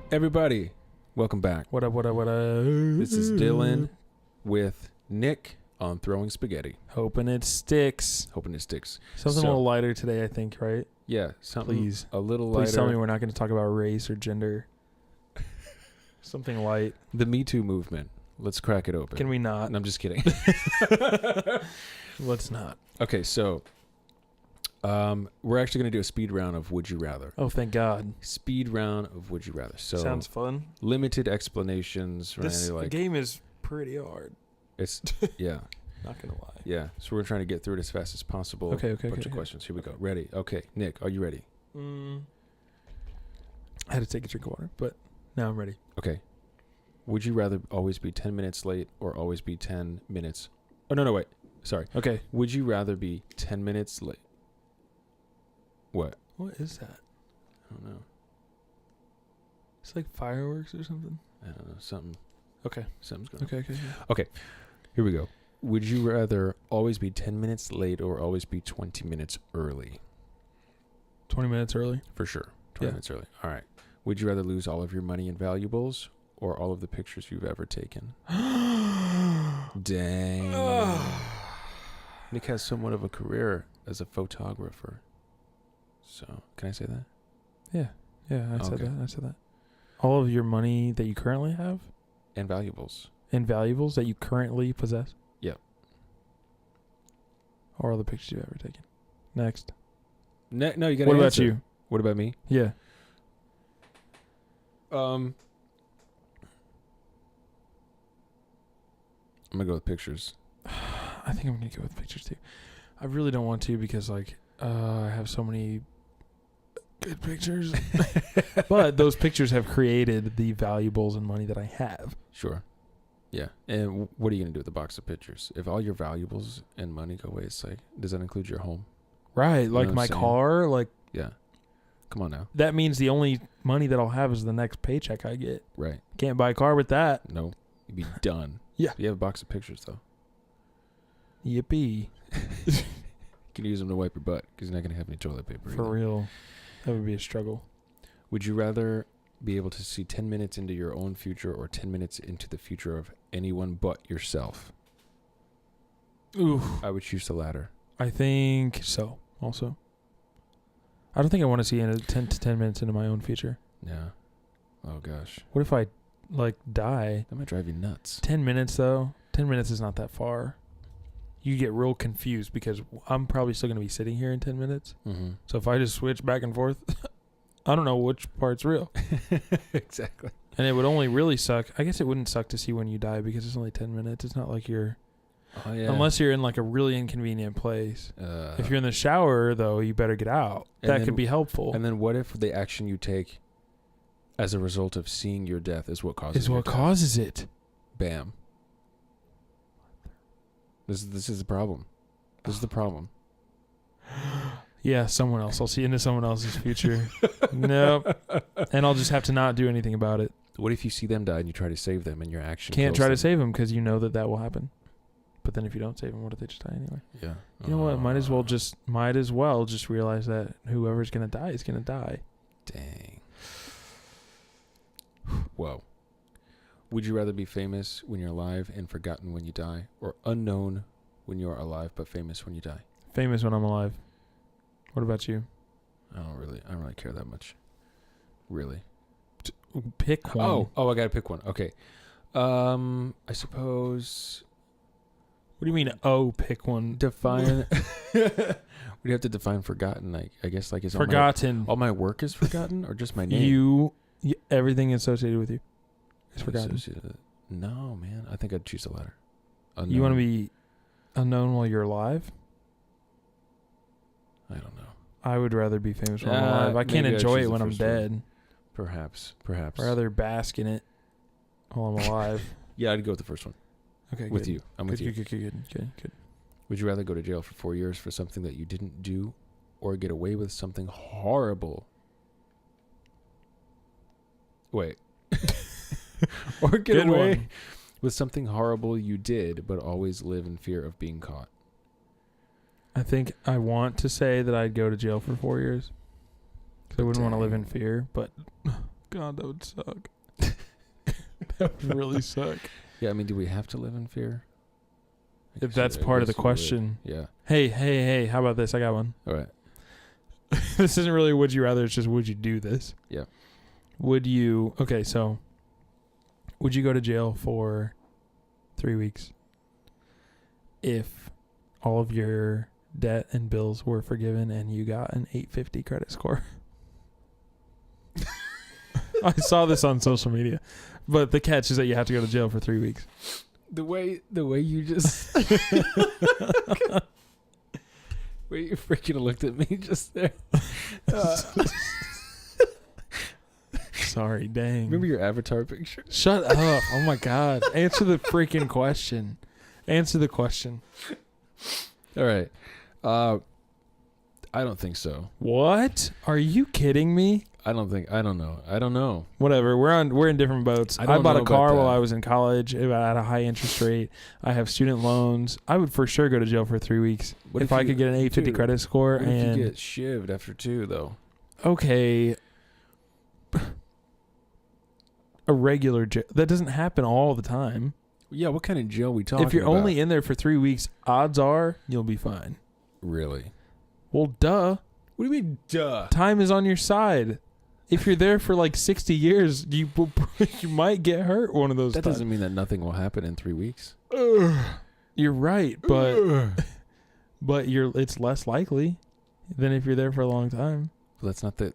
Everybody, welcome back. What up? This is Dylan with Nick on Throwing Spaghetti. Hoping it sticks. So- Something a little lighter today, I think, right? Yeah, something Please. a little lighter. Please tell me we're not going to talk about race or gender. Something light. The Me Too movement. Let's crack it open. Can we not? No, I'm just kidding. Let's not. Okay, so we're actually going to do a speed round of Would You Rather. Oh, thank God. Speed round of Would You Rather. So Sounds fun. limited explanations. This Randy, game is pretty hard. It's yeah. Not going to lie. Yeah, so we're trying to get through it as fast as possible. Okay. Bunch of questions. Here we go. Ready? Okay, Nick, are you ready? I had to take a drink of water, but now I'm ready. Okay. Would you rather always be 10 minutes late or always be 10 minutes? Oh, no, wait. Sorry. Okay. Would you rather be 10 minutes late? What? What is that? I don't know. It's like fireworks or something? I don't know. Something's going on. Okay. Okay. Here we go. Would you rather always be 10 minutes late or always be 20 minutes early? 20 minutes early? For sure. 20 Yeah. minutes early. All right. Would you rather lose all of your money and valuables or all of the pictures you've ever taken? Dang. Nick has somewhat of a career as a photographer. So, can I say that? Yeah, I said Okay. that. All of your money that you currently have And valuables. and valuables that you currently possess? Yep. Or all the pictures you've ever taken? Next. No, you got to What about answer. you? What about me? Yeah. I'm going to go with pictures. I think I'm going to go with pictures too. I really don't want to because, I have so many good pictures. But those pictures have created the valuables and money that I have. Sure. Yeah. And what are you going to do with the box of pictures? If all your valuables and money go away, it's like, does that include your home? Right. Like what I'm my saying? car, Yeah. Come on now. that means the only money that I'll have is the next paycheck I get. Right. Can't buy a car with that. No. You'd be done. Yeah. You have a box of pictures, though. Yippee. You can use them to wipe your butt because you're not going to have any toilet paper. For either. real. That would be a struggle. Would you rather be able to see 10 minutes into your own future or 10 minutes into the future of anyone but yourself? Ooh. I would choose the latter. I think so, also. I don't think I want to see 10 to 10 minutes into my own future. Yeah. Oh, gosh. What if I, die? That might drive you nuts. 10 minutes, though. 10 minutes is not that far. You get real confused because I'm probably still going to be sitting here in 10 minutes. Mm-hmm. So if I just switch back and forth, I don't know which part's real. Exactly. And it would only really suck. I guess it wouldn't suck to see when you die because it's only 10 minutes. It's not like you're... Oh, yeah. Unless you're in a really inconvenient place. Uh, If you're in the shower, though, you better get out. And That then- could be helpful. And then what if the action you take as a result of seeing your death is what causes your death? Causes it. Bam. This is the problem. This is the problem. Yeah, someone else. I'll see into someone else's future. Nope. And I'll just have to not do anything about it. What if you see them die and you try to save them and your action Can't kills try to them? save them because you know that will happen. But then if you don't save them, what if they just die anyway? Yeah. You know what? Might as well just realize that whoever's going to die is going to die. Dang. Whoa. Would you rather be famous when you're alive and forgotten when you die, or unknown when you are alive but famous when you die? Famous when I'm alive. What about you? I don't really care that much. Really. Pick one. Oh, I gotta pick one. Okay. I suppose. What do you mean? Pick one. Define. We'd have to define forgotten. I guess is Forgotten. all my work is forgotten, or just my name? Everything associated with you is forgotten. No, man. I think I'd choose the latter. Unknown. You want to be unknown while you're alive? I don't know. I would rather be famous when I'm alive. I can't maybe I'd enjoy choose it the when I'm first one. dead. Perhaps. I'd rather bask in it while I'm alive. Yeah, I'd go with the first one. Okay, With good. you. I'm with you. Good. Would you rather go to jail for 4 years for something that you didn't do, or get away with something horrible? Wait. Or get Good away one. with something horrible you did, but always live in fear of being caught. I think I want to say that I'd go to jail for 4 years. Because I wouldn't want to live in fear, but God, that would suck. That would really suck. Yeah, I mean, do we have to live in fear? If that's part of the question. Yeah. Hey, how about this? I got one. All right. This isn't really would you rather, it's just would you do this? Yeah. Would you go to jail for 3 weeks if all of your debt and bills were forgiven and you got an 850 credit score? I saw this on social media, but the catch is that you have to go to jail for 3 weeks. The way you just way you freaking looked at me just there. Sorry, dang. Remember your avatar picture? Shut up. Oh my God. Answer the freaking question. Answer the question. All right. I don't think so. What? Are you kidding me? I don't know. Whatever. We're in different boats. I bought a car while I was in college at a high interest rate. I have student loans. I would for sure go to jail for 3 weeks if I could get an 850 credit score. What and if you get shivved after 2 though? Okay. A regular jail. That doesn't happen all the time. Yeah, what kind of jail we talking about? If you're only in there for 3 weeks, odds are you'll be fine. Really? Well, duh. What do you mean, duh? Time is on your side. If you're there for like 60 years, you might get hurt one of those That times. doesn't mean that nothing will happen in 3 weeks. You're right, but it's less likely than if you're there for a long time. Well, that's not the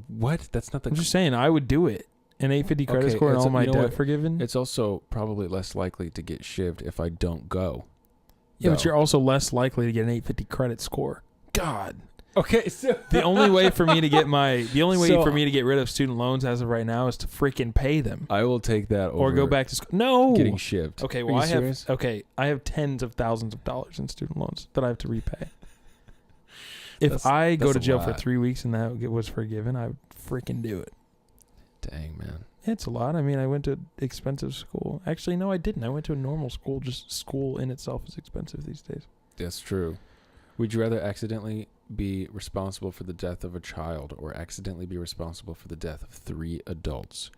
what? That's not the I'm just saying I would do it. An 850 credit score and all my debt forgiven. It's also probably less likely to get shivved if I don't go. Yeah, but you're also less likely to get an 850 credit score. God. Okay, so The only way for me to get rid of student loans as of right now is to freaking pay them. I will take that over Or go back to school. No. getting shivved. Okay, Are well you serious? I have tens of thousands of dollars in student loans that I have to repay. If I go that's to a jail for lot. 3 weeks and that was forgiven, I would freaking do it. Dang, man. It's a lot. I mean, I went to expensive school. Actually, no, I didn't. I went to a normal school. Just school in itself is expensive these days. That's true. Would you rather accidentally be responsible for the death of a child or accidentally be responsible for the death of 3 adults?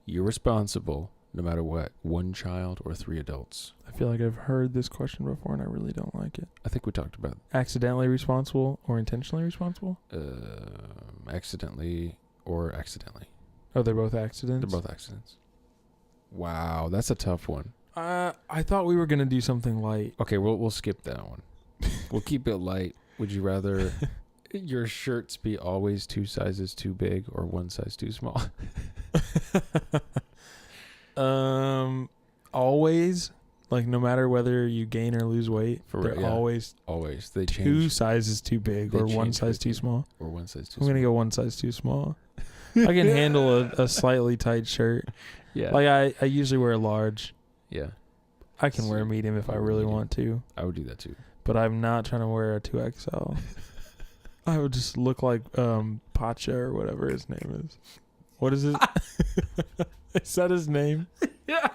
You're responsible no matter what, 1 child or 3 adults. I feel like I've heard this question before and I really don't like it. I think we talked about Accidentally responsible or intentionally responsible? accidentally or accidentally. Oh, they're both accidents? They're both accidents. Wow, that's a tough one. I thought we were going to do something light. Okay, we'll skip that one. We'll keep it light. Would you rather your shirts be always 2 sizes too big or 1 size too small? Always, like no matter whether you gain or lose weight, they're always They 2 change sizes too big They or 1 change size too quickly. small. or 1 size too I'm going to small. go 1 size too small. I can handle a slightly tight shirt. Yeah. Like I usually wear a large. Yeah. I can wear a medium if I really Medium. want to, I would do that too. but I'm not trying to wear a 2XL. I would just look like Pacha or whatever his name is. What is it? Is that his name? Yeah.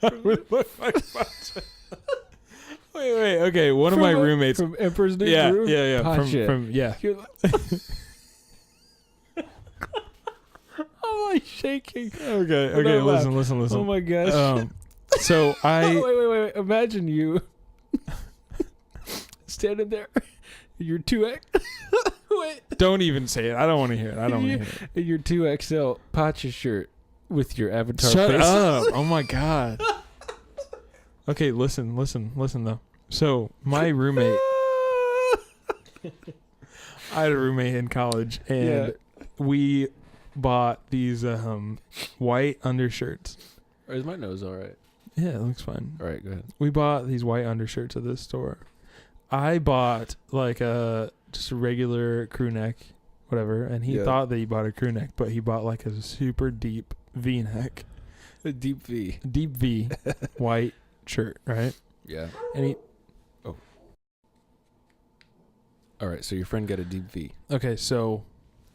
I would look like Pacha. Wait. Okay, one of my roommates. From Emperor's New Yeah. Pacha. From yeah. You're like I'm like shaking. Okay. Don't laugh. Listen. Oh my gosh. So I wait. Imagine you standing there. You're 2X. Wait. don't even say it. I don't want to hear it. I don't want to hear it. In your 2XL Pacha shirt with your avatar Shut face. up. Oh my God. Okay, listen though. So my roommate, I had a roommate in college and we bought these white undershirts. Or is my nose all right? Yeah, it looks fine. All right, go ahead. We bought these white undershirts at this store. I bought like just a regular crew neck, whatever, and he thought that he bought a crew neck, but he bought like a super deep V-neck. A deep V. Deep V white shirt, right? Yeah. And he All right, so your friend got a deep V. okay, so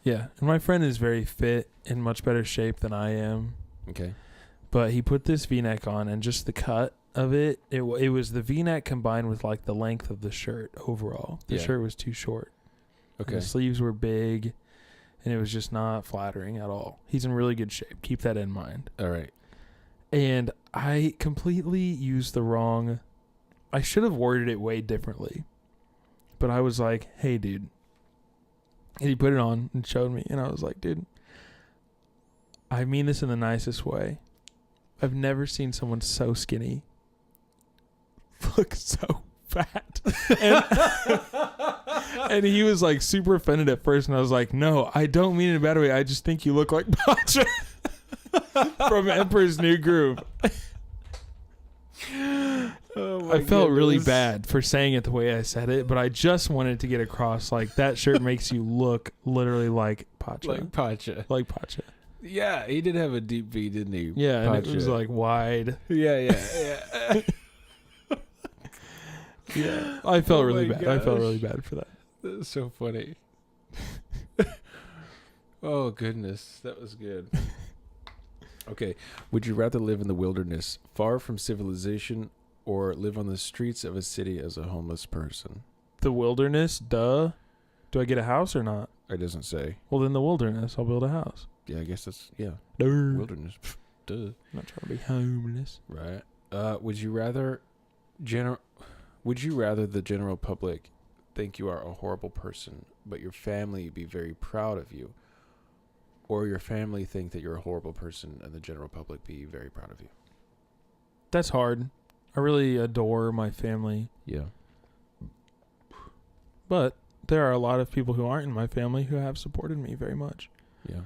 yeah, and my friend is very fit, in much better shape than I am. Okay. But he put this V-neck on, and just the cut of it was the V-neck combined with like the length of the shirt overall. The Yeah. shirt was too short. And Okay. the sleeves were big, and it was just not flattering at all. He's in really good shape. Keep that in mind. All right. And I completely used the wrong... I should have worded it way differently. But I was like, hey, dude. And he put it on and showed me. And I was like, dude, I mean this in the nicest way. I've never seen someone so skinny look so fat. And he was like super offended at first. And I was like, no, I don't mean it in a bad way. I just think you look like Pacha from Emperor's New Groove. Oh I felt really bad for saying it the way I said it, but I just wanted to get across like that shirt makes you look literally like Pacha. Like Pacha. Like Pacha. Yeah, he did have a deep V, didn't he? Yeah, and it Pacha. was like wide. Yeah. Yeah. I felt Oh really my bad. I felt gosh. really bad for that. That's so funny. Oh, goodness. That was good. Okay. Would you rather live in the wilderness, far from civilization, or live on the streets of a city as a homeless person? The wilderness, duh. Do I get a house or not? It doesn't say. Well, then the wilderness, I'll build a house. Yeah, I guess that's, yeah. Duh. Wilderness. Duh. I'm not trying to be homeless. Right. Would you rather the general public think you are a horrible person, but your family be very proud of you, or your family think that you're a horrible person and the general public be very proud of you? That's hard. I really adore my family, Yeah. but there are a lot of people who aren't in my family who have supported me very much. Yeah.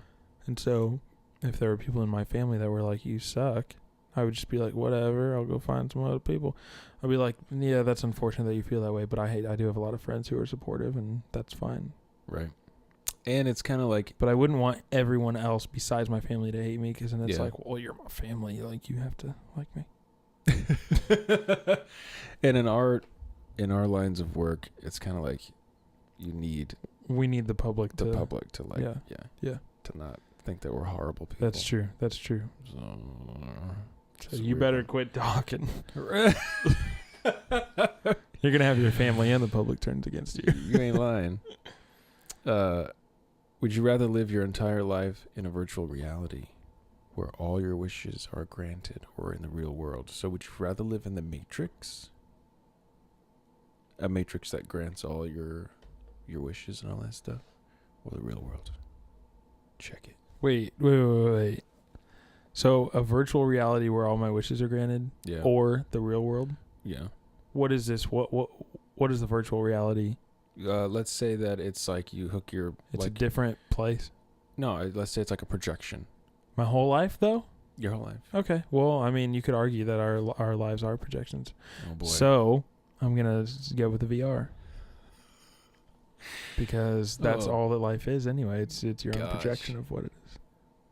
And so if there were people in my family that were like, you suck, I would just be like, whatever, I'll go find some other people. I'd be like, yeah, that's unfortunate that you feel that way, but I do have a lot of friends who are supportive, and that's fine. Right. And it's kind of like, But I wouldn't want everyone else besides my family to hate me, because then it's Yeah. like, well, you're my family, like you have to like me. and in our lines of work, it's kind of like We need the public the to... public to like, Yeah. to not think that we're horrible people. That's true. That's true. So, So you better quit talking. You're going to have your family and the public turned against you. You ain't lying. Would you rather live your entire life in a virtual reality where all your wishes are granted, or in the real world? So would you rather live in the Matrix? A Matrix that grants all your wishes and all that stuff? Or the real world? Check it. Wait. So a virtual reality where all my wishes are granted, Yeah. or the real world? Yeah. What is this? What is the virtual reality? Let's say that it's like you hook your... It's a like, different place. no, let's say it's like a projection. My whole life, though? Your whole life. Okay. Well, I mean, you could argue that our lives are projections. Oh, boy. So I'm going to go with the VR. Because that's Oh. all that life is anyway. It's your own Gosh. projection of what it is.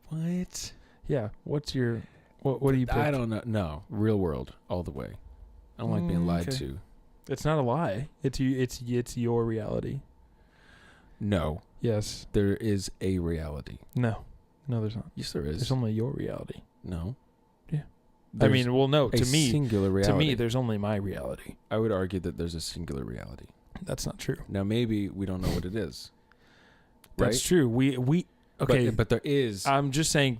What? Yeah. What's your... What do you pick? I don't know. No, real world all the way. I don't like being lied okay. to. It's not a lie. It's you. It's your reality. No, Yes. there is a reality. No. No, there's not. Yes, there is. There's only your reality. No. Yeah. There's I mean, well, no. a To me, singular reality. to me, there's only my reality. I would argue that there's a singular reality. That's not true. Now, maybe we don't know what it is. That's right? true. We okay. But there is. I'm just saying,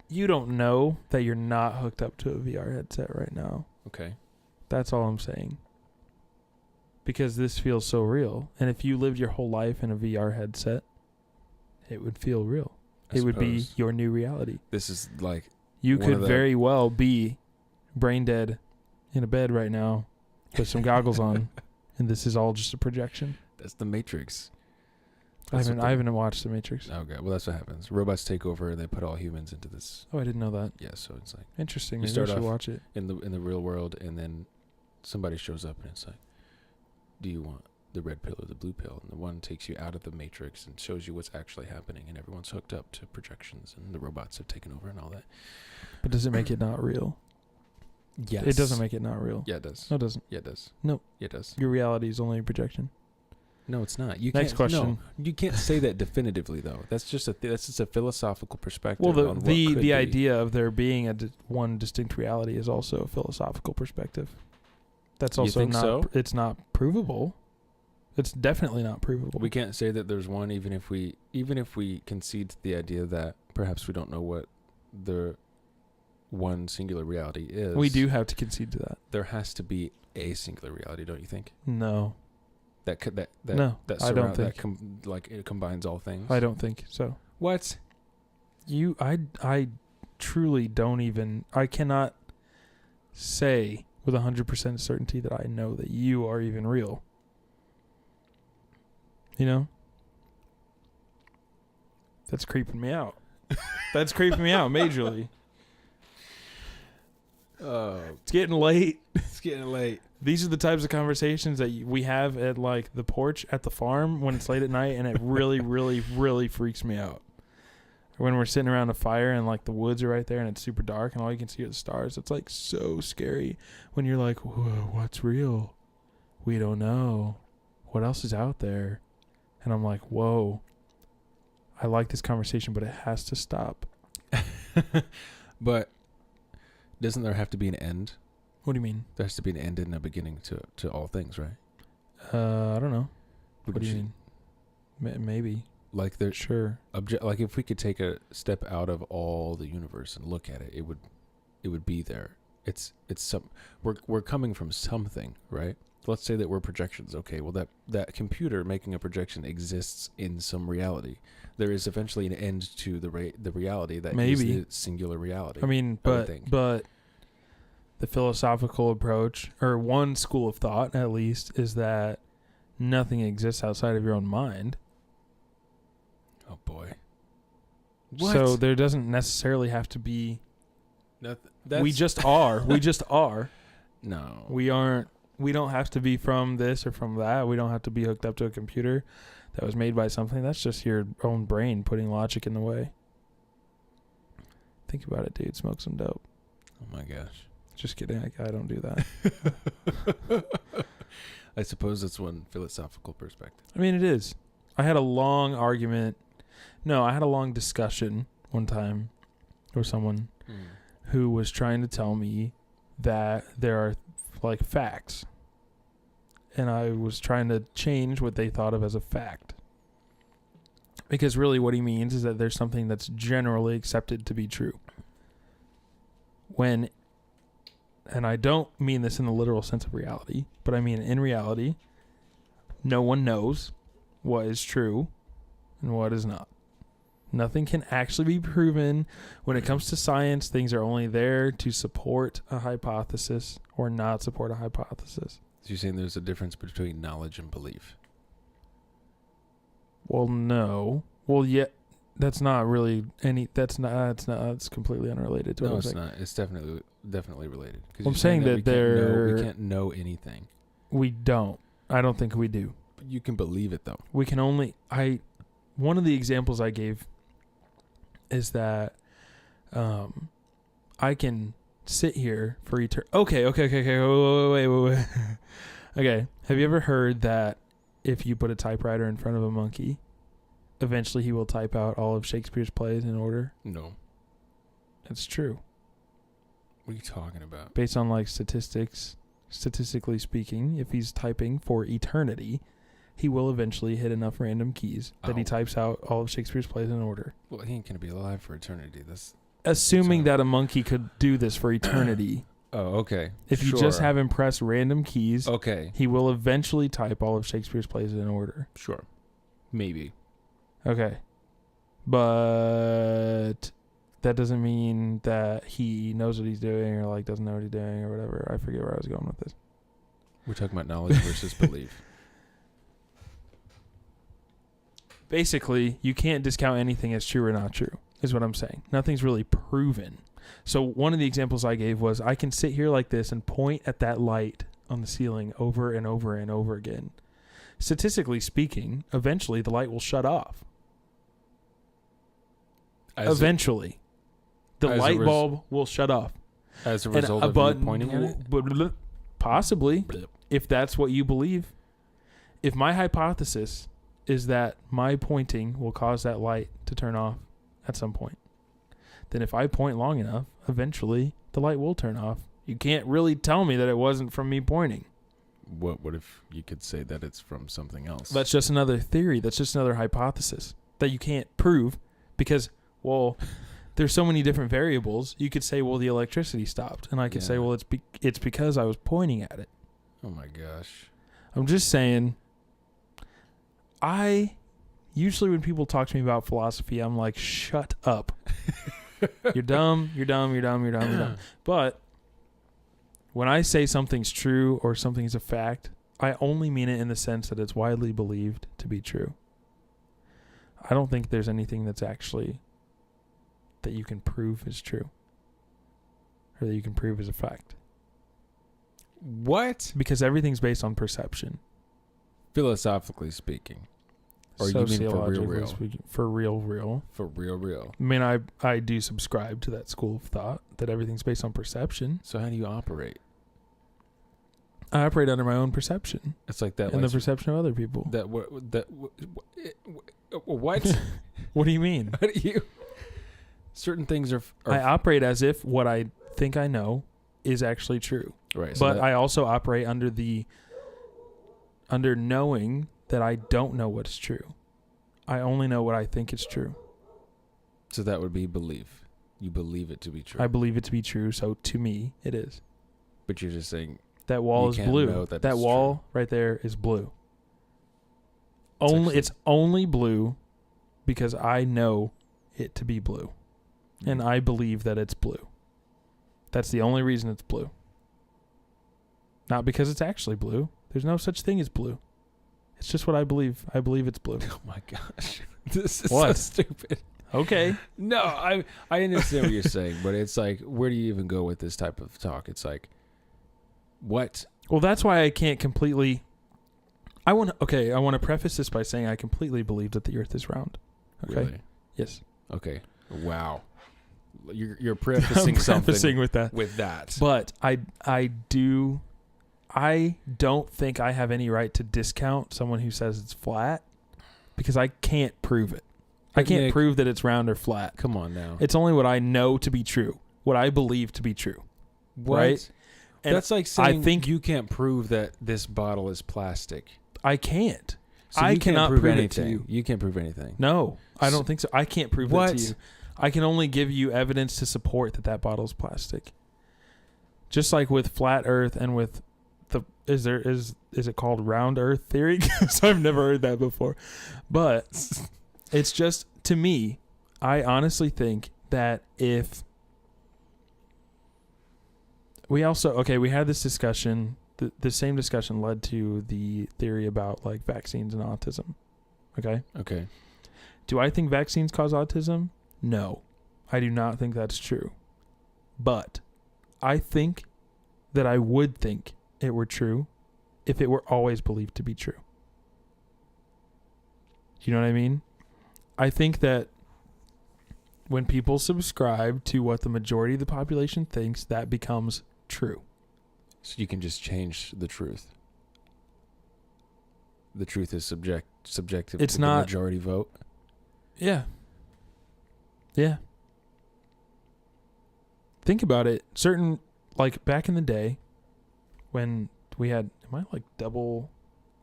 you don't know that you're not hooked up to a VR headset right now. Okay. That's all I'm saying. Because this feels so real. And if you lived your whole life in a VR headset, it would feel real. I It would be suppose. your new reality. This is like. You One could of the- very well be brain dead in a bed right now with some goggles on, and this is all just a projection. That's the Matrix. I That's haven't what I haven't watched The Matrix. Okay, well, that's what happens. Robots take over and they put all humans into this. Oh, I didn't know that. Yeah, so it's like Interesting. You Maybe I start should off- watch it. in the real world, and then somebody shows up and it's like, do you want the red pill or the blue pill? And the one takes you out of the Matrix and shows you what's actually happening, and everyone's hooked up to projections, and the robots have taken over and all that. But does it make it not real? Yes. It doesn't make it not real. Yeah, it does. No, it doesn't. Yeah, it does. No. Yeah, it does. Your reality is only a projection. No, it's not. You Next can't, question. No, you can't say that definitively, though. That's just a philosophical perspective. Well, on what could the be. idea of there being one distinct reality is also a philosophical perspective. That's You also think not. so? It's not provable. It's definitely not provable. We can't say that there's one, even if we concede to the idea that perhaps we don't know what the one singular reality is. We do have to concede to that. There has to be a singular reality, don't you think? No. No, I don't think. It combines all things. I don't think so. What? I truly don't even. I cannot say with 100% certainty that I know that you are even real. You know? That's creeping me out. That's creeping me out majorly. It's getting late. It's getting late. These are the types of conversations that we have at like the porch at the farm when it's late at night, and it really, really, really freaks me out. When we're sitting around a fire and like the woods are right there and it's super dark and all you can see are the stars. It's like so scary when you're like, whoa, what's real? We don't know. What else is out there? And I'm like, whoa, I like this conversation, but it has to stop. But doesn't there have to be an end? What do you mean? There has to be an end and a beginning to all things, right? I don't know. What do you mean? Maybe. Like there, sure. Like if we could take a step out of all the universe and look at it, it would be there. It's some. We're coming from something, right? Let's say that we're projections. Okay, well that computer making a projection exists in some reality. There is eventually an end to the reality that is the singular reality. I mean, but the philosophical approach, or one school of thought at least, is that nothing exists outside of your own mind. Oh boy. What? So there doesn't necessarily have to be. We just are. We just are. No. We aren't. We don't have to be from this or from that. We don't have to be hooked up to a computer that was made by something. That's just your own brain putting logic in the way. Think about it, dude. Smoke some dope. Oh my gosh. Just kidding. I don't do that. I suppose that's one philosophical perspective. I mean, it is. I had a long argument. No, I had a long discussion one time with someone who was trying to tell me that there are like facts. And I was trying to change what they thought of as a fact. Because really what he means is that there's something that's generally accepted to be true. And I don't mean this in the literal sense of reality, but I mean in reality, no one knows what is true and what is not. Nothing can actually be proven. When it comes to science, things are only there to support a hypothesis or not support a hypothesis. So you're saying there's a difference between knowledge and belief? Well, no. Well, yeah, that's not really any. That's completely unrelated to what I'm saying. No, it's not. It's definitely related. I'm saying that we can't know anything. We don't. I don't think we do. But you can believe it though. We can only. One of the examples I gave is that I can sit here for eternity. Okay. Wait. Okay. Have you ever heard that if you put a typewriter in front of a monkey, eventually he will type out all of Shakespeare's plays in order? No. That's true. What are you talking about? Based on like statistically speaking, if he's typing for eternity, he will eventually hit enough random keys that he types out all of Shakespeare's plays in order. Well, he ain't going to be alive for eternity. Assuming that a monkey could do this for eternity. Oh, okay. If you just have him press random keys, okay, he will eventually type all of Shakespeare's plays in order. Sure. Maybe. Okay. But that doesn't mean that he knows what he's doing or like doesn't know what he's doing or whatever. I forget where I was going with this. We're talking about knowledge versus belief. Basically, you can't discount anything as true or not true, is what I'm saying. Nothing's really proven. So one of the examples I gave was I can sit here like this and point at that light on the ceiling over and over and over again. Statistically speaking, eventually the light will shut off. Eventually. The light bulb will shut off. As a result of you pointing at it? Possibly, if that's what you believe. If my hypothesis is that my pointing will cause that light to turn off at some point, then if I point long enough, eventually the light will turn off. You can't really tell me that it wasn't from me pointing. what if you could say that it's from something else? That's just another theory. That's just another hypothesis that you can't prove because, well, there's so many different variables. You could say, well, the electricity stopped. And I could say, well, it's because I was pointing at it. Oh, my gosh. I'm just saying, usually when people talk to me about philosophy, I'm like, shut up. You're dumb. But when I say something's true or something's a fact, I only mean it in the sense that it's widely believed to be true. I don't think there's anything that's actually that you can prove is true or that you can prove is a fact. What? Because everything's based on perception. Philosophically speaking. Or you mean for real? Speaking, for real. For real. I mean, I do subscribe to that school of thought that everything's based on perception. So how do you operate? I operate under my own perception. It's like that. And the perception of other people. What? What do you mean? What do you? Certain things are I operate as if what I think I know is actually true. Right. But I also operate under knowing that I don't know what's true. I only know what I think is true. So that would be belief. You believe it to be true. I believe it to be true, so to me, it is. But you're just saying that wall is blue. That wall right there is blue. It's only blue because I know it to be blue. And I believe that it's blue. That's the only reason it's blue. Not because it's actually blue. There's no such thing as blue. It's just what I believe. I believe it's blue. Oh my gosh. This is so stupid. Okay. No, I understand what you're saying, but it's like, where do you even go with this type of talk? It's like, what? Well, that's why I can't completely... I want to preface this by saying I completely believe that the earth is round. Okay? Really? Yes. Okay. Wow. You're prefacing something with that. But I don't think I have any right to discount someone who says it's flat because I can't prove it. I can't prove that it's round or flat. Come on now. It's only what I know to be true, what I believe to be true. What? Right? And that's like saying I think you can't prove that this bottle is plastic. I can't. So I cannot prove anything. it to you. You can't prove anything. No, I don't think so. I can't prove that to you. I can only give you evidence to support that bottle is plastic. Just like with flat Earth and with is it called round Earth theory? Because I've never heard that before. But it's just, to me, I honestly think that if we had this discussion. The same discussion led to the theory about like vaccines and autism. Okay. Okay. Do I think vaccines cause autism? No, I do not think that's true. But I think that I would think it were true if it were always believed to be true. You know what I mean? I think that when people subscribe to what the majority of the population thinks, that becomes true. So you can just change the truth. The truth is subjective it's to not, the majority vote. Yeah. Yeah. Think about it. Certain, like back in the day when we had, am I like double,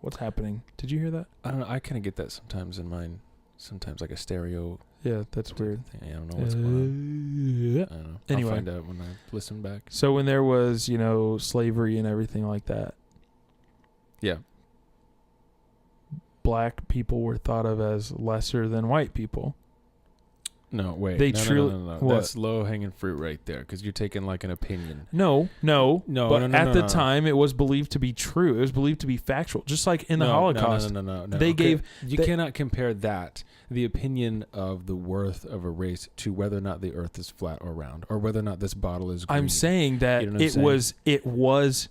what's happening? Did you hear that? I don't know. I kind of get that sometimes in mine. Sometimes like a stereo. Yeah, that's weird. I don't know what's going on. Yeah. I don't know. Anyway. I'll find out when I listen back. So when there was, slavery and everything like that. Yeah. Black people were thought of as lesser than white people. No, wait. They No. That's low-hanging fruit right there because you're taking like an opinion. No. But at the time, it was believed to be true. It was believed to be factual. Just like in the Holocaust. No. You cannot compare that, the opinion of the worth of a race, to whether or not the earth is flat or round, or whether or not this bottle is green. I'm saying that it was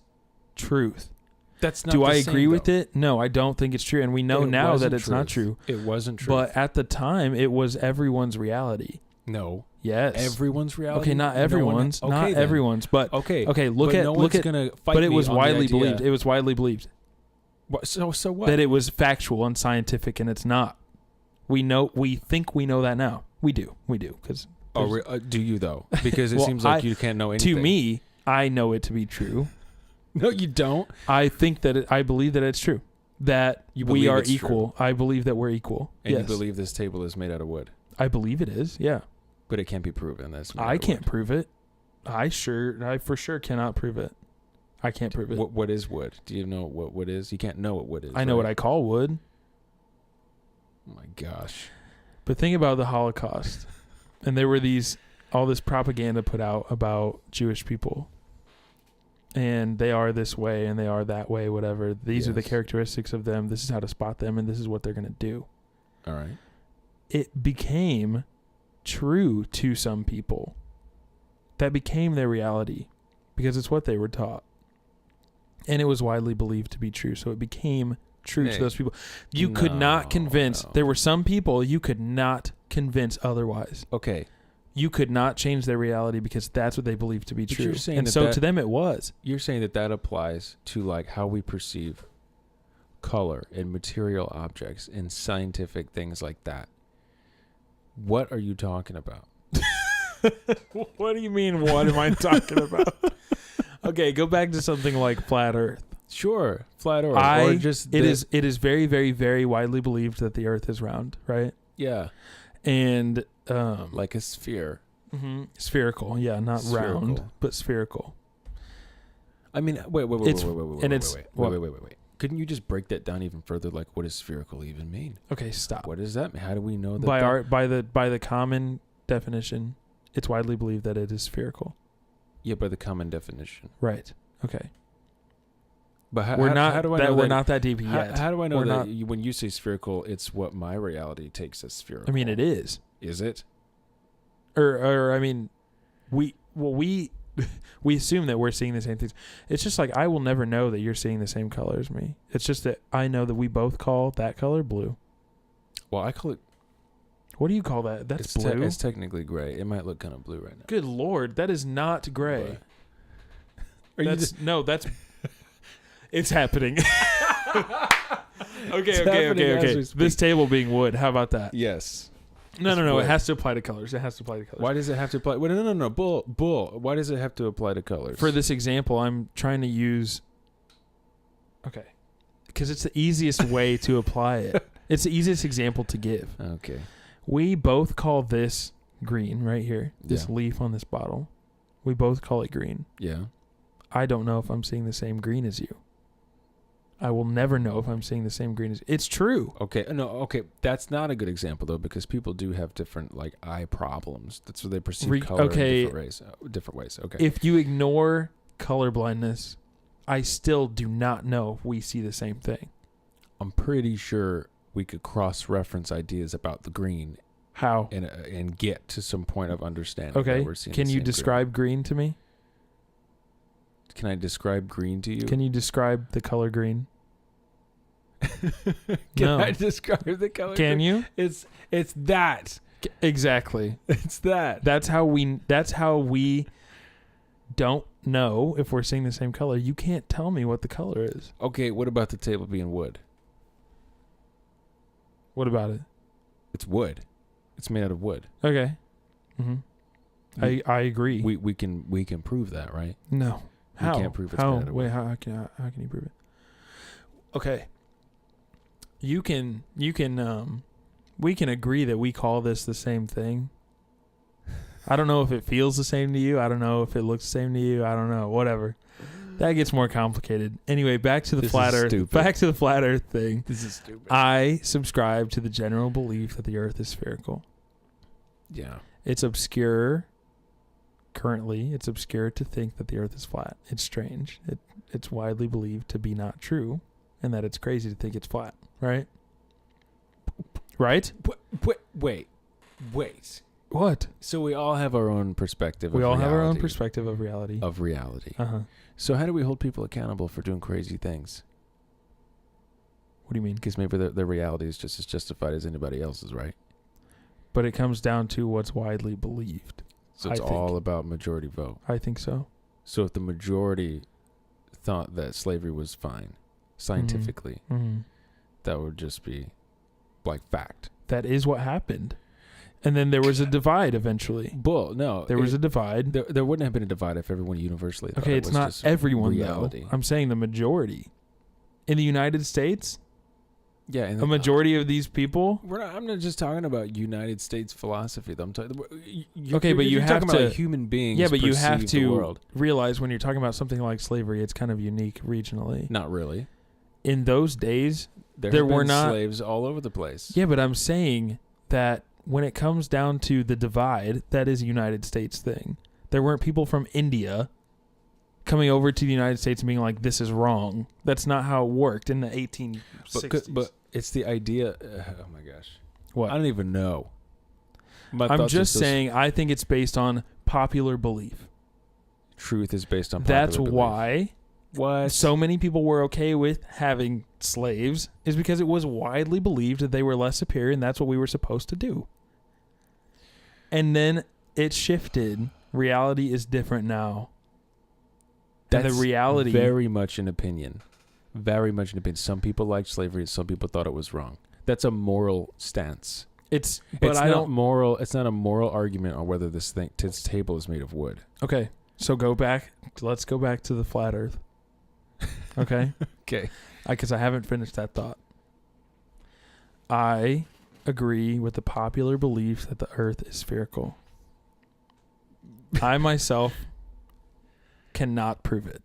truth. That's not. Do I agree with it? No, I don't think it's true. And we know now that it's not true. It wasn't true. But at the time, it was everyone's reality. No. Yes. Everyone's reality? Okay, not everyone's. Everyone's. But okay. Look at gonna fight but it me was on widely the idea. believed. It was widely believed. So what? That it was factual and scientific, and it's not. We think we know that now. We do. Because do you though? Because it seems like you can't know anything. To me, I know it to be true. No, you don't. I think that I believe that it's true. That You we believe are it's equal. true. I believe that we're equal. And yes. you believe this table is made out of wood. I believe it is. Yeah. But it can't be proven. That's I can't prove it. I for sure cannot prove it. I can't prove it. What is wood? Do you know what wood is? You can't know what wood is. I know what I call wood. Oh my gosh. But think about the Holocaust. And there were all this propaganda put out about Jewish people. And they are this way and they are that way, whatever. These are the Yes. characteristics of them. This is how to spot them and this is what they're going to do. All right. It became true to some people. That became their reality because it's what they were taught. And it was widely believed to be true. So it became true to those people. You could not convince. No. There were some people you could not convince otherwise. Okay. You could not change their reality because that's what they believed to be But true. you're saying And that so that- to them it was. You're saying that applies to like how we perceive color and material objects and scientific things like that. What are you talking about? What do you mean, what am I talking about? Okay, go back to something like flat Earth. Sure, flat Earth, or just it is very, very, very widely believed that the Earth is round, right? Yeah, And like a sphere. spherical, yeah, not Spherical. round, but spherical. I mean, wait. Couldn't you just break that down even further? Like, what does spherical even mean? Okay, stop. What does that mean? How do we know that? By the common definition, it's widely believed that it is spherical. Yeah, by the common definition. Right. Okay. But how, We're how, not how do I that know we're that, not that deep how, yet. how do I know We're that not- when you say spherical, it's what my reality takes as spherical? I mean, it is. Is it? Or I mean, we assume that we're seeing the same things. It's just like I will never know that you're seeing the same color as me. It's just that I know that we both call that color blue. Well, I call it. What do you call that? That's blue. It's technically gray. It might look kind of blue right now. Good Lord, that is not gray. But- That's it's happening. It's Okay. happening as we speak. This table being wood. How about that? Yes. No. It's It wood. has to apply to colors. Why does it have to apply? Wait, no. Bull. Why does it have to apply to colors? For this example, I'm trying to use. Okay, because it's the easiest way to apply it. It's the easiest example to give. Okay. We both call this green right here. This Yeah. leaf on this bottle. We both call it green. Yeah. I don't know if I'm seeing the same green as you. I will never know if I'm seeing the same green as you. It's true. Okay. No. Okay. That's not a good example though, because people do have different like eye problems. That's what they perceive color okay. in different ways. Okay. If you ignore color blindness, I still do not know if we see the same thing. I'm pretty sure we could cross-reference ideas about the green How? and get to some point of understanding. Okay. That we're seeing Can the you same describe green to me? green. Can I describe green to you? Can you describe the color green? Can No. I describe the color? Can green? you? It's that. Exactly. It's that. That's how we don't know if we're seeing the same color. You can't tell me what the color is. Okay. What about the table being wood? What about it? It's wood. It's made out of wood. Okay. I agree. We can prove that, right? No. We How? can't prove it's how? made out of Wait, wood. how can you prove it? Okay. You can we can agree that we call this the same thing. I don't know if it feels the same to you. I don't know if it looks the same to you. I don't know. Whatever. That gets more complicated. Anyway, back to the This flat is Earth. stupid. Back to the flat Earth thing. This is stupid. I subscribe to the general belief that the Earth is spherical. Yeah. It's obscure. Currently, it's obscure to think that the Earth is flat. It's strange. It's widely believed to be not true, and that it's crazy to think it's flat. Right? Right? Wait. What? So we all have our own perspective. We of all have our own reality. perspective of reality. Of reality. Uh huh. So how do we hold people accountable for doing crazy things? What do you mean? Because maybe their reality is just as justified as anybody else's, right? But it comes down to what's widely believed. So it's I think. all about majority vote. I think so. So if the majority thought that slavery was fine, scientifically, Mm-hmm. that would just be like fact. That is what happened. And then there was a divide eventually. Bull. No. There was a divide. There wouldn't have been a divide if everyone universally thought Okay, it it's was not just everyone, reality. though. I'm saying the majority. In the United States, Yeah, and a majority of these people... I'm not just talking about United States philosophy, though. I'm talking... But you have talking to... about human beings. Yeah, but you have perceive the to world. realize when you're talking about something like slavery, it's kind of unique regionally. Not really. In those days, There There have were been not- slaves all over the place. yeah, but I'm saying that when it comes down to the divide, that is a United States thing. There weren't people from India coming over to the United States and being like, this is wrong. That's not how it worked in the 1860s. But it's the idea... oh, my gosh. What? I don't even know. I'm just saying, I think it's based on popular belief. Truth is based on popular That's belief. why What? so many people were okay with having slaves, is because it was widely believed that they were less superior and that's what we were supposed to do. And then it shifted. Reality is different now. And That's the reality... very much an opinion. Very much an opinion. Some people liked slavery and some people thought it was wrong. That's a moral stance. But It's I not don't... moral. It's not a moral argument on whether this table is made of wood. Okay, so let's go back to the flat earth. Okay? Okay. Because I haven't finished that thought. I agree with the popular belief that the earth is spherical. I myself cannot prove it.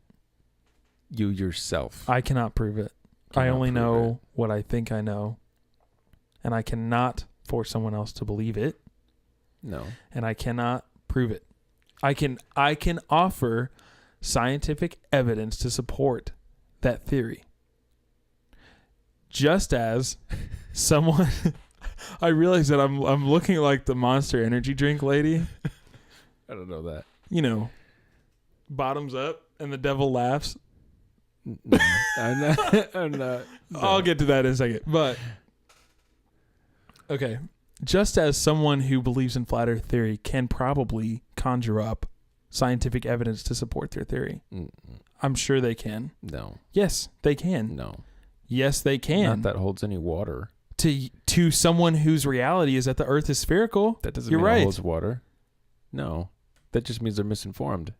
You yourself. I cannot prove it. I cannot only prove know what I think I know. And I cannot force someone else to believe it. No. And I cannot prove it. I can offer scientific evidence to support that theory. Just as someone... I realize that I'm looking like the Monster Energy drink lady. I don't know that. You know, bottoms up and the devil laughs. No, I'm not. I'm not. No. I'll get to that in a second. But, okay. Just as someone who believes in flat earth theory can probably conjure up scientific evidence to support their theory. Mm-mm. I'm sure they can. No. Yes, they can. No. Yes, they can. Not that holds any water. To someone whose reality is that the earth is spherical. That doesn't You're mean right. it holds water. No. That just means they're misinformed.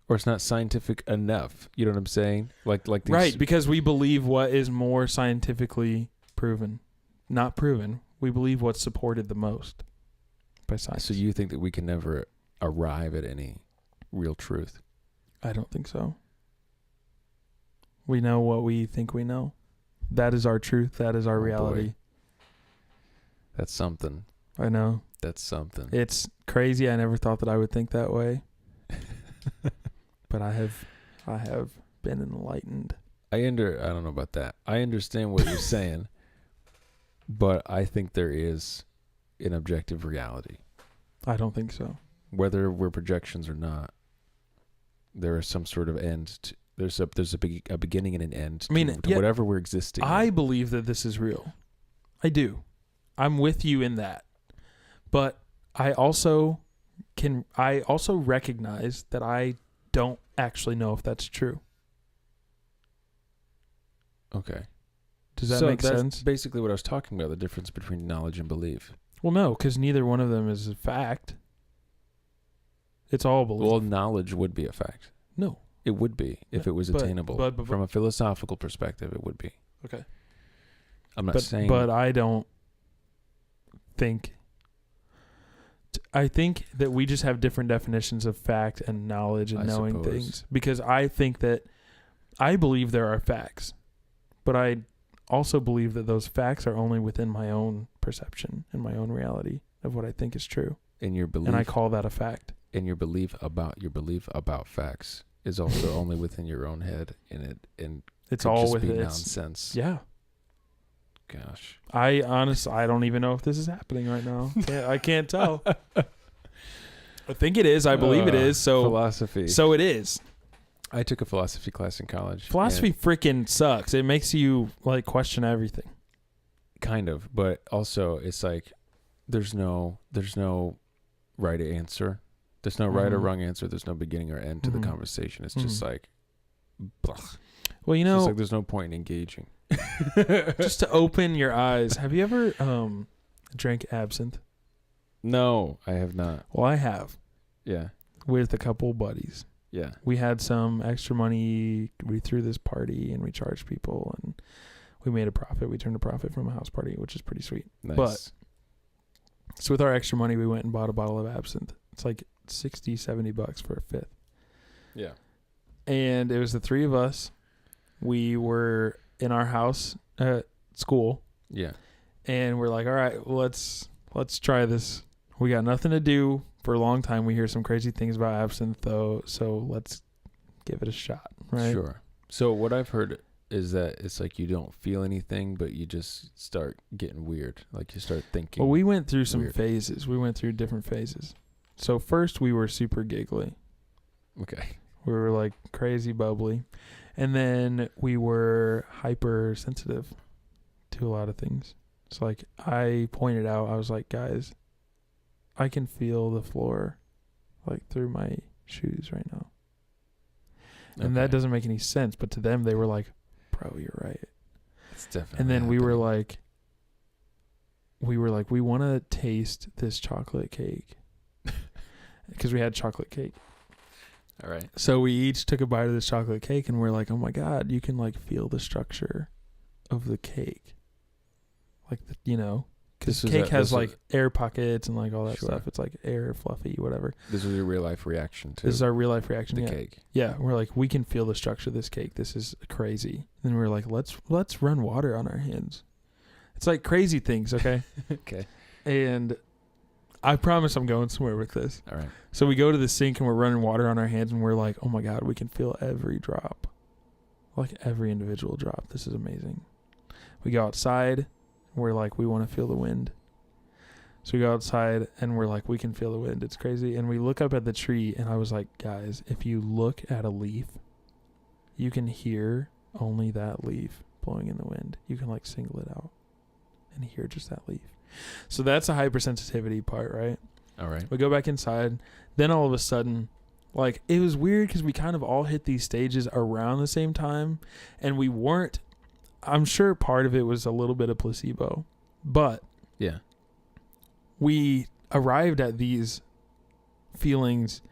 Or it's not scientific enough. You know what I'm saying? Like these, Right, because we believe what is more scientifically proven. Not proven. We believe what's supported the most by science. So you think that we can never arrive at any real truth? I don't think so. We know what we think we know. That is our truth. That is our Oh, boy. reality. That's something. I know. That's something. It's crazy. I never thought that I would think that way. But I have been enlightened. I don't know about that. I understand what you're saying, but I think there is an objective reality. I don't think so. Whether we're projections or not, there is some sort of end. There's a beginning and an end to whatever we're existing. I believe that this is real. I do. I'm with you in that. But I also recognize that I don't actually know if that's true. Okay. Does that make sense? That's basically what I was talking about, the difference between knowledge and belief. Well, no, because neither one of them is a fact. It's all belief. Well, knowledge would be a fact. No. It would be if it was attainable. But from a philosophical perspective, it would be. Okay. I'm not saying... But I don't think... I think that we just have different definitions of fact and knowledge and knowing suppose. things. Because I think that... I believe there are facts. But I also believe that those facts are only within my own perception and my own reality of what I think is true. In your belief... And I call that a fact. And your belief about facts is also only within your own head, and It's could all just with be it. nonsense. Yeah. Gosh. I don't even know if this is happening right now. I can't tell. I think it is. I believe it is. So philosophy. So it is. I took a philosophy class in college. Philosophy freaking sucks. It makes you like question everything. Kind of, but also it's like there's no right answer. There's no right or wrong answer. There's no beginning or end to the conversation. It's just like, blah. Well, you It's know, just like there's no point in engaging. just to open your eyes. Have you ever drank absinthe? No, I have not. Well, I have Yeah. with a couple buddies. Yeah. We had some extra money. We threw this party and we charged people and we made a profit. We turned a profit from a house party, which is pretty sweet. Nice. But so with our extra money, we went and bought a bottle of absinthe. It's like $60-$70 for a fifth. Yeah. And it was the three of us. We were in our house at school. Yeah. And we're like, all right, let's try this. We got nothing to do for a long time. We hear some crazy things about absinthe, though, so let's give it a shot, right? Sure. So what I've heard is that it's like you don't feel anything, but you just start getting weird. Like you start thinking. Well, we went through some weird. phases. We went through different phases. So first we were super giggly. Okay. We were like crazy bubbly. And then we were hypersensitive to a lot of things. It's like I pointed out, I was like, guys, I can feel the floor like through my shoes right now. And that doesn't make any sense. But to them, they were like, bro, you're right. It's definitely. And then we were happening. like, we want to taste this chocolate cake. Because we had chocolate cake. All right. So we each took a bite of this chocolate cake and we're like, oh my God, you can like feel the structure of the cake. Like, because cake has like air pockets and like all that stuff. It's like air, fluffy, whatever. This was your real life reaction to This is our real life reaction the to cake. Yeah, we're like, we can feel the structure of this cake. This is crazy. And we're like, let's run water on our hands. It's like crazy things, okay? Okay. And I promise I'm going somewhere with this. All right. So we go to the sink and we're running water on our hands and we're like, oh my God, we can feel every drop. Like every individual drop. This is amazing. We go outside. We're like, we want to feel the wind. So we go outside and we're like, we can feel the wind. It's crazy. And we look up at the tree and I was like, guys, if you look at a leaf, you can hear only that leaf blowing in the wind. You can like single it out and hear just that leaf. So that's a hypersensitivity part, right? All right. We go back inside. Then all of a sudden, like, it was weird because we kind of all hit these stages around the same time. And we weren't, I'm sure part of it was a little bit of placebo. But Yeah. we arrived at these feelings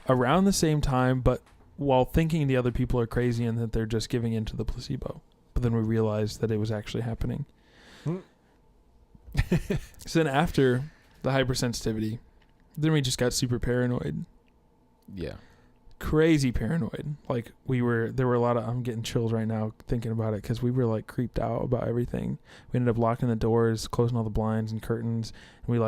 around the same time, but while thinking the other people are crazy and that they're just giving into the placebo. But then we realized that it was actually happening. So then after the hypersensitivity, then we just got super paranoid. Yeah. Crazy paranoid. Like there were a lot of, I'm getting chills right now thinking about it because we were like creeped out about everything. We ended up locking the doors, closing all the blinds and curtains. And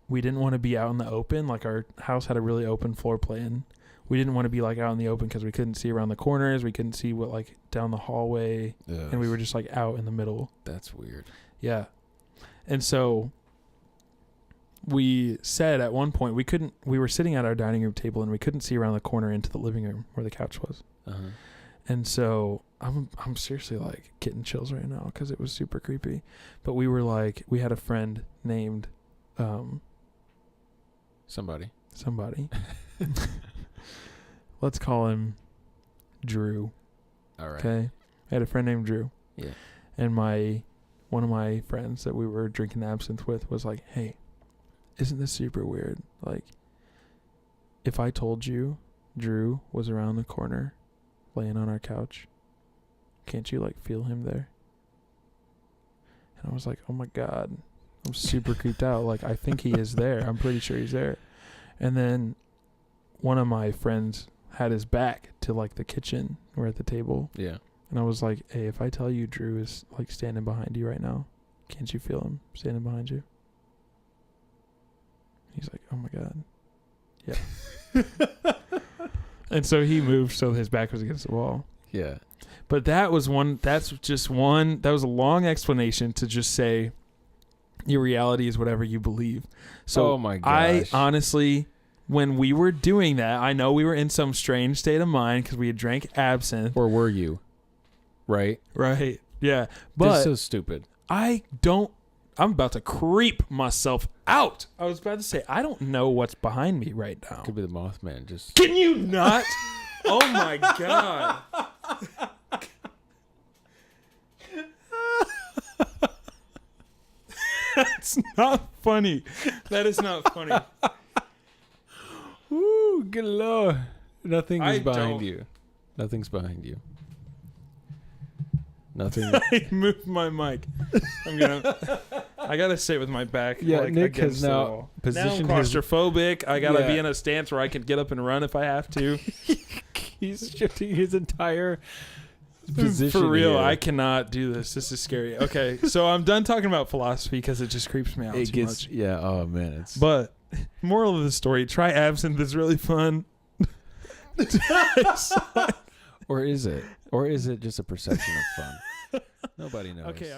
we didn't want to be out in the open. Like our house had a really open floor plan. We didn't want to be like out in the open because we couldn't see around the corners. We couldn't see what like down the hallway. Ugh. And we were just like out in the middle. That's weird. Yeah. And so we said at one point we were sitting at our dining room table and we couldn't see around the corner into the living room where the couch was. Uh-huh. And so I'm seriously like getting chills right now because it was super creepy. But we were like, we had a friend named Somebody. Let's call him Drew. All right. Okay. I had a friend named Drew. Yeah. And one of my friends that we were drinking absinthe with was like, hey, isn't this super weird? Like, if I told you Drew was around the corner laying on our couch, can't you like feel him there? And I was like, oh my God, I'm super creeped out. Like, I think he is there. I'm pretty sure he's there. And then one of my friends had his back to like the kitchen. We're at the table. Yeah. And I was like, hey, if I tell you Drew is like standing behind you right now, can't you feel him standing behind you? He's like, oh my God. Yeah. And so he moved so his back was against the wall. Yeah. But that was that was a long explanation to just say your reality is whatever you believe. So oh my gosh. I honestly, when we were doing that, I know we were in some strange state of mind because we had drank absinthe. Or were you? Right? Right. Yeah. But But this is so stupid. I'm about to creep myself out. I was about to say, I don't know what's behind me right now. Could be the Mothman. Just Can you not? Oh my God. That's not funny. That is not funny. Ooh, good lord. Nothing is I behind don't- you. Nothing's behind you. Nothing. I moved my mic. I gotta sit with my back. Yeah, like, Nick has against the now wall. positioned now I'm his- claustrophobic. I gotta Yeah. be in a stance where I can get up and run if I have to. He's shifting his entire position. For real, here. I cannot do this. This is scary. Okay, so I'm done talking about philosophy because it just creeps me out It too gets much. yeah. Oh man, it's But moral of the story: try absinthe. It's really fun. or is it? Or is it just a perception of fun? Nobody knows. Okay.